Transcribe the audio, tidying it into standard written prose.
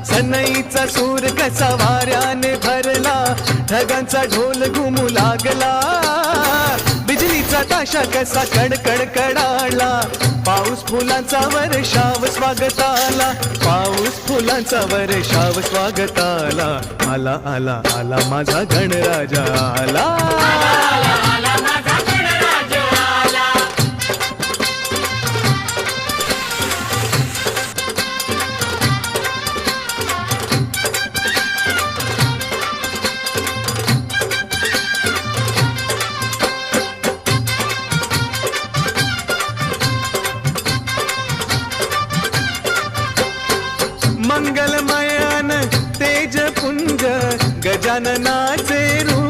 सनईचा सूर कसा वाऱ्याने भरला, ढगांचा ढोल घुमू लागला, बिजलीचा ताशा कसा कडकड कडाला, पाऊस फुलांचा वर्षाव स्वागताला, पाऊस फुलांचा वर्षाव स्वागताला, आला आला आला माझा गणराजा आला, मंगलमयान तेजपुंज गजाननाचे रूप